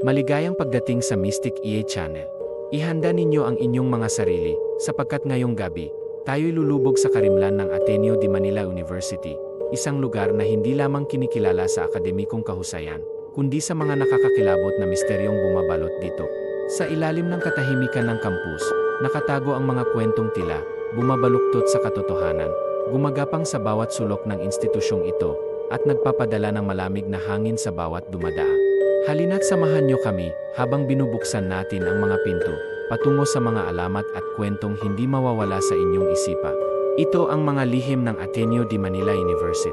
Maligayang pagdating sa Mystic EA Channel. Ihanda ninyo ang inyong mga sarili, sapagkat ngayong gabi, tayo'y lulubog sa karimlan ng Ateneo de Manila University, isang lugar na hindi lamang kinikilala sa akademikong kahusayan, kundi sa mga nakakakilabot na misteryong bumabalot dito. Sa ilalim ng katahimikan ng kampus, nakatago ang mga kwentong tila, bumabaluktot sa katotohanan, gumagapang sa bawat sulok ng institusyong ito, at nagpapadala ng malamig na hangin sa bawat dumadaan. Halina't samahan niyo kami habang binubuksan natin ang mga pinto, patungo sa mga alamat at kwentong hindi mawawala sa inyong isipa. Ito ang mga lihim ng Ateneo de Manila University.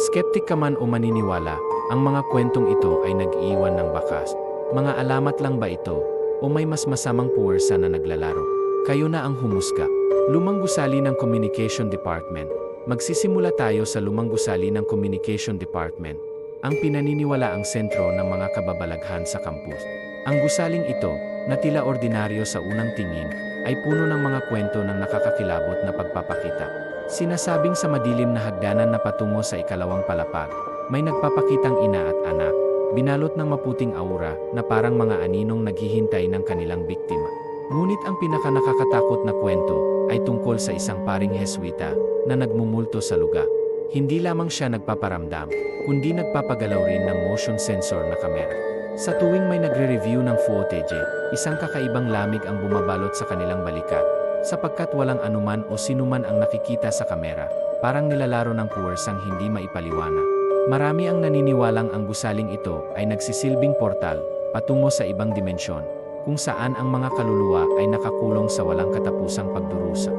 Skeptic ka man o maniniwala, ang mga kwentong ito ay nag-iwan ng bakas. Mga alamat lang ba ito, o may mas masamang puwersa na naglalaro? Kayo na ang humusga. Lumang gusali ng Communication Department. Magsisimula tayo sa lumang gusali ng Communication Department, ang pinaniniwalaang sentro ng mga kababalaghan sa kampus. Ang gusaling ito, na tila ordinaryo sa unang tingin, ay puno ng mga kwento ng nakakakilabot na pagpapakita. Sinasabing sa madilim na hagdanan na patungo sa ikalawang palapag, may nagpapakitang ina at anak, binalot ng maputing aura na parang mga aninong naghihintay ng kanilang biktima. Ngunit ang pinakanakakatakot na kwento ay tungkol sa isang paring Heswita na nagmumulto sa lugar. Hindi lamang siya nagpaparamdam, kundi nagpapagalaw rin ng motion sensor na kamera. Sa tuwing may nagre-review ng footage, isang kakaibang lamig ang bumabalot sa kanilang balikat, sapagkat walang anuman o sinuman ang nakikita sa kamera, parang nilalaro ng puwersang hindi maipaliwanag. Marami ang naniniwalang ang gusaling ito ay nagsisilbing portal, patungo sa ibang dimensyon, kung saan ang mga kaluluwa ay nakakulong sa walang katapusang pagdurusa.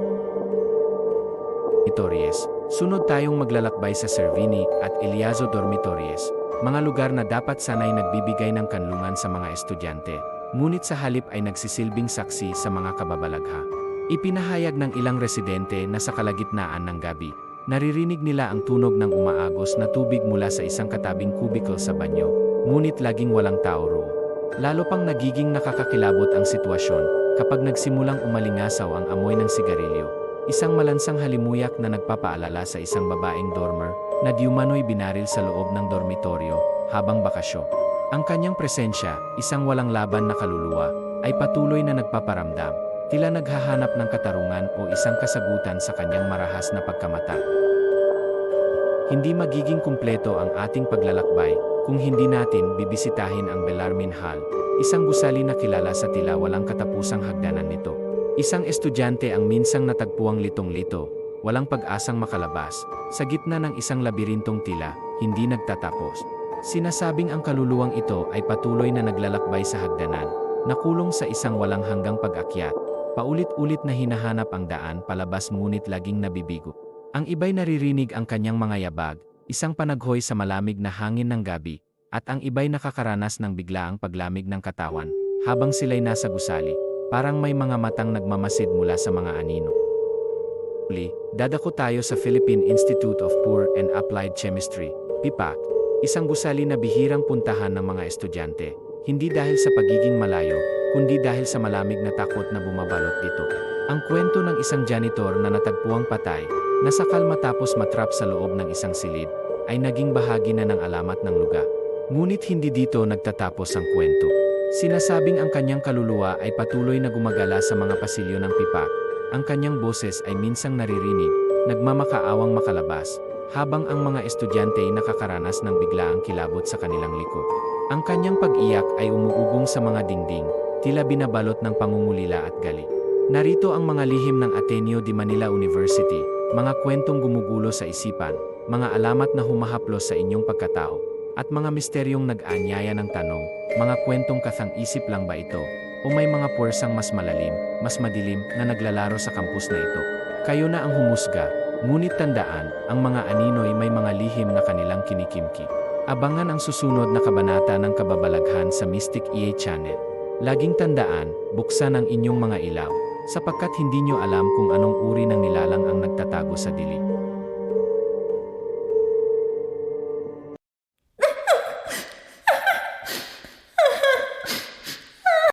Dormitories. Sunod tayong maglalakbay sa Cervini at Eliazo Dormitories, mga lugar na dapat sanay nagbibigay ng kanlungan sa mga estudyante, ngunit sa halip ay nagsisilbing saksi sa mga kababalagha. Ipinahayag ng ilang residente na sa kalagitnaan ng gabi, naririnig nila ang tunog ng umaagos na tubig mula sa isang katabing cubicle sa banyo, ngunit laging walang tao roon. Lalo pang nagiging nakakakilabot ang sitwasyon kapag nagsimulang umalingasaw ang amoy ng sigarilyo. Isang malansang halimuyak na nagpapaalala sa isang babaeng dormer na diumano'y binaril sa loob ng dormitoryo habang bakasyon. Ang kanyang presensya, isang walang laban na kaluluwa, ay patuloy na nagpaparamdam, tila naghahanap ng katarungan o isang kasagutan sa kanyang marahas na pagkamatay. Hindi magiging kumpleto ang ating paglalakbay kung hindi natin bibisitahin ang Bellarmine Hall, isang gusali na kilala sa tila walang katapusang hagdanan nito. Isang estudyante ang minsang natagpuang litong-lito, walang pag-asang makalabas, sa gitna ng isang labirintong tila, hindi nagtatapos. Sinasabing ang kaluluwang ito ay patuloy na naglalakbay sa hagdanan, nakulong sa isang walang hanggang pag-akyat, paulit-ulit na hinahanap ang daan palabas ngunit laging nabibigo. Ang iba'y naririnig ang kanyang mga yabag, isang panaghoy sa malamig na hangin ng gabi, at ang iba'y nakakaranas ng biglaang paglamig ng katawan, habang sila'y nasa gusali. Parang may mga matang nagmamasid mula sa mga anino. Dadako tayo sa Philippine Institute of Pure and Applied Chemistry, PIPAC, isang gusali na bihirang puntahan ng mga estudyante, hindi dahil sa pagiging malayo, kundi dahil sa malamig na takot na bumabalot dito. Ang kwento ng isang janitor na natagpuang patay, nasakal matapos matrap sa loob ng isang silid, ay naging bahagi na ng alamat ng lugar. Ngunit hindi dito nagtatapos ang kwento. Sinasabing ang kanyang kaluluwa ay patuloy na gumagala sa mga pasilyo ng PIPAC. Ang kanyang boses ay minsang naririnig, nagmamakaawang makalabas, habang ang mga estudyante ay nakakaranas ng biglaang kilabot sa kanilang liko. Ang kanyang pag-iyak ay umuugong sa mga dingding, tila binabalot ng pangungulila at galit. Narito ang mga lihim ng Ateneo de Manila University, mga kwentong gumugulo sa isipan, mga alamat na humahaplos sa inyong pagkatao, at mga misteryong nag-aanyaya ng tanong, mga kwentong kathang-isip lang ba ito, o may mga puwersang mas malalim, mas madilim na naglalaro sa kampus na ito. Kayo na ang humusga, ngunit tandaan, ang mga anino'y may mga lihim na kanilang kinikimki. Abangan ang susunod na kabanata ng kababalaghan sa Mystic EA Channel. Laging tandaan, buksan ang inyong mga ilaw, sapagkat hindi nyo alam kung anong uri ng nilalang ang nagtatago sa dilim.